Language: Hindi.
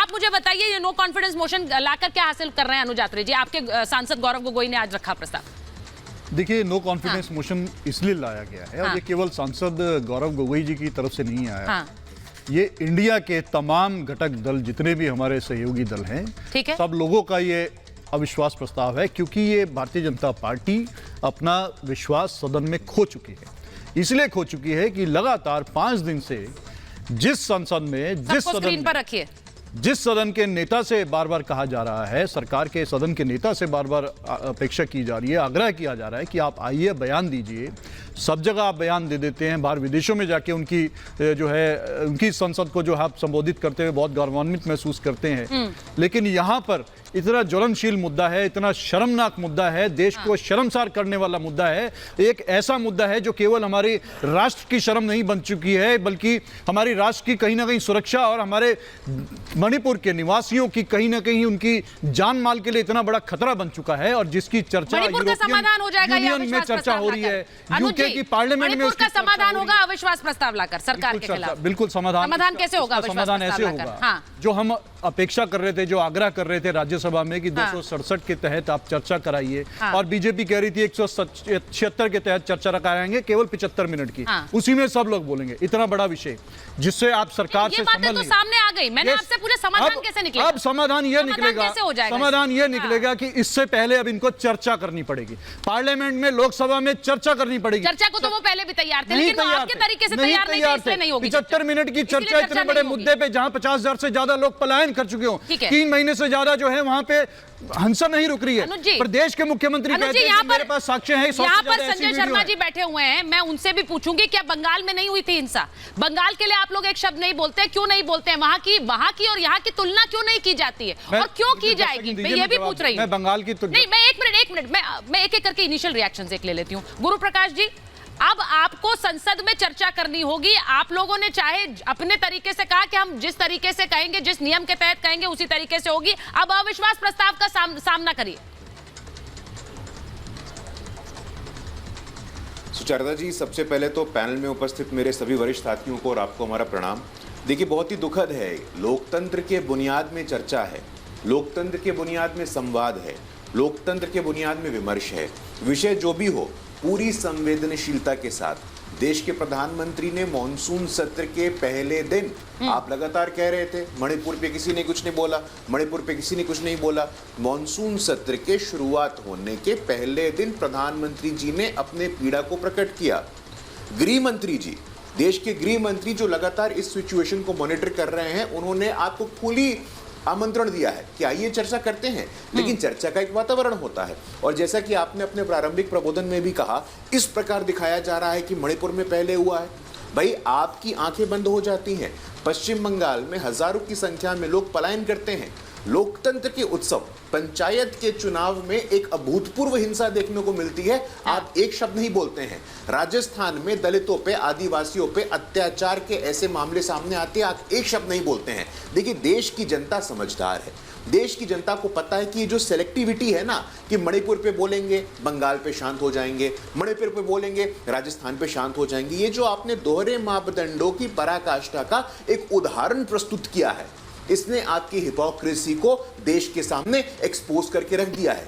आप मुझे बताइए, ये नो कॉन्फिडेंस मोशन लाकर क्या हासिल कर रहे हैं अनुज यात्री जी? आपके सांसद गौरव गोगोई ने आज रखा प्रस्ताव। देखिए, नो कॉन्फिडेंस मोशन इसलिए लाया गया है और ये केवल सांसद गौरव गोगोई जी की तरफ से नहीं आया। ये इंडिया के तमाम घटक दल, जितने भी हमारे सहयोगी दल हैं, ठीक है, सब लोगों का ये अविश्वास प्रस्ताव है, क्योंकि ये भारतीय जनता पार्टी अपना विश्वास सदन में खो चुकी है। इसलिए खो चुकी है कि लगातार 5 दिन से जिस संसद में, जिस सदन के नेता से बार बार कहा जा रहा है, सरकार के सदन के नेता से बार बार अपेक्षा की जा रही है, आग्रह किया जा रहा है कि आप आइए, बयान दीजिए। सब जगह आप बयान दे देते हैं, बाहर विदेशों में जाके उनकी जो है उनकी संसद को जो है आप संबोधित करते हुए बहुत गौरवान्वित महसूस करते हैं, लेकिन यहाँ पर इतना ज्वलनशील मुद्दा है, इतना शर्मनाक मुद्दा है, देश को शर्मसार करने वाला मुद्दा है, एक ऐसा मुद्दा है जो केवल हमारे राष्ट्र की शर्म नहीं बन चुकी है, बल्कि हमारी राष्ट्र की कहीं ना कहीं सुरक्षा और हमारे मणिपुर के निवासियों की कहीं ना कहीं उनकी जान माल के लिए इतना बड़ा खतरा बन चुका है, और जिसकी चर्चा यूरोपियन यूनियन में चर्चा हो रही है, यूके की पार्लियामेंट में उसका समाधान होगा अविश्वास प्रस्ताव लाकर सरकार के खिलाफ। बिल्कुल समाधान कैसे होगा? समाधान ऐसे होगा जो हम अपेक्षा कर रहे थे, जो आग्रह कर रहे थे राज्यसभा में कि 267 के तहत आप चर्चा कराइए, और बीजेपी कह रही थी 176 के तहत चर्चा कराएंगे, केवल 75 मिनट की, उसी में सब लोग बोलेंगे। इतना बड़ा विषय जिससे आप सरकार से संभल तो सामने आ गई। मैंने आपसे पूछे समाधान कैसे निकलेगा? अब समाधान ये निकलेगा, समाधान ये निकलेगा कि इससे पहले अब इनको चर्चा करनी पड़ेगी, पार्लियामेंट में, लोकसभा में चर्चा करनी पड़ेगी। चर्चा को तो वो पहले भी तैयार थे, लेकिन आपके तरीके से तैयार नहीं होगी। 75 मिनट की चर्चा इतने बड़े मुद्दे पे, जहां 50,000 से ज्यादा लोग पलायन कर चुके हो, 3 महीने से ज्यादा जो है वहां पे हिंसा नहीं रुक रही है। प्रदेश के मुख्यमंत्री कहते हैं कि मेरे पास साक्ष्य है। यहाँ पर संजय शर्मा जी बैठे हुए हैं, मैं उनसे भी पूछूंगी क्या बंगाल में नहीं हुई थी हिंसा? बंगाल के लिए आप लोग एक शब्द नहीं बोलते, क्यों नहीं बोलते हैं? वहां की और यहाँ की तुलना क्यों नहीं की जाती है, और क्यों की जाएगी? मैं ये भी पूछ रही हूँ। बंगाल की नहीं, मैं एक मिनट मैं एक एक करके इनिशियल रिएक्शन एक ले लेती हूँ। गुरु प्रकाश जी, अब आपको संसद में चर्चा करनी होगी। आप लोगों ने चाहे अपने तरीके से कहा कि हम जिस तरीके से कहेंगे, जिस नियम के तहत कहेंगे, उसी तरीके से होगी। अब अविश्वास प्रस्ताव का सामना करिए। सुचरिता जी, सबसे पहले तो पैनल में उपस्थित मेरे सभी वरिष्ठ साथियों को और आपको हमारा प्रणाम। देखिए, बहुत ही दुखद है, लोकतंत्र के बुनियाद में चर्चा है, लोकतंत्र के बुनियाद में संवाद है, लोकतंत्र के बुनियाद में विमर्श है। विषय जो भी हो, पूरी संवेदनशीलता के साथ। देश के प्रधानमंत्री ने मॉनसून सत्र के पहले दिन, आप लगातार कह रहे थे मणिपुर पे किसी ने कुछ नहीं बोला, मणिपुर पे किसी ने कुछ नहीं बोला। मॉनसून सत्र के शुरुआत होने के पहले दिन प्रधानमंत्री जी ने अपने पीड़ा को प्रकट किया। गृह मंत्री जी, देश के गृह मंत्री जो लगातार इस सिचुएशन को मॉनिटर कर रहे हैं, उन्होंने आपको खुली आमंत्रण दिया है कि आइए चर्चा करते हैं, लेकिन चर्चा का एक वातावरण होता है। और जैसा कि आपने अपने प्रारंभिक प्रबोधन में भी कहा, इस प्रकार दिखाया जा रहा है कि मणिपुर में पहले हुआ है। भाई, आपकी आंखें बंद हो जाती हैं। पश्चिम बंगाल में हजारों की संख्या में लोग पलायन करते हैं। लोकतंत्र के उत्सव, पंचायत के चुनाव में एक अभूतपूर्व हिंसा देखने को मिलती है, आप एक शब्द नहीं बोलते हैं। राजस्थान में दलितों पे, आदिवासियों पे अत्याचार के ऐसे मामले सामने आते हैं, आप एक शब्द नहीं बोलते हैं। देखिए, देश की जनता समझदार है, देश की जनता को पता है कि ये जो सेलेक्टिविटी है ना, कि मणिपुर पे बोलेंगे बंगाल पे शांत हो जाएंगे, मणिपुर पे बोलेंगे राजस्थान पे शांत हो जाएंगे, ये जो आपने दोहरे मापदंडों की पराकाष्ठा का एक उदाहरण प्रस्तुत किया है, इसने आपकी हिपोक्रेसी को देश के सामने एक्सपोज करके रख दिया है।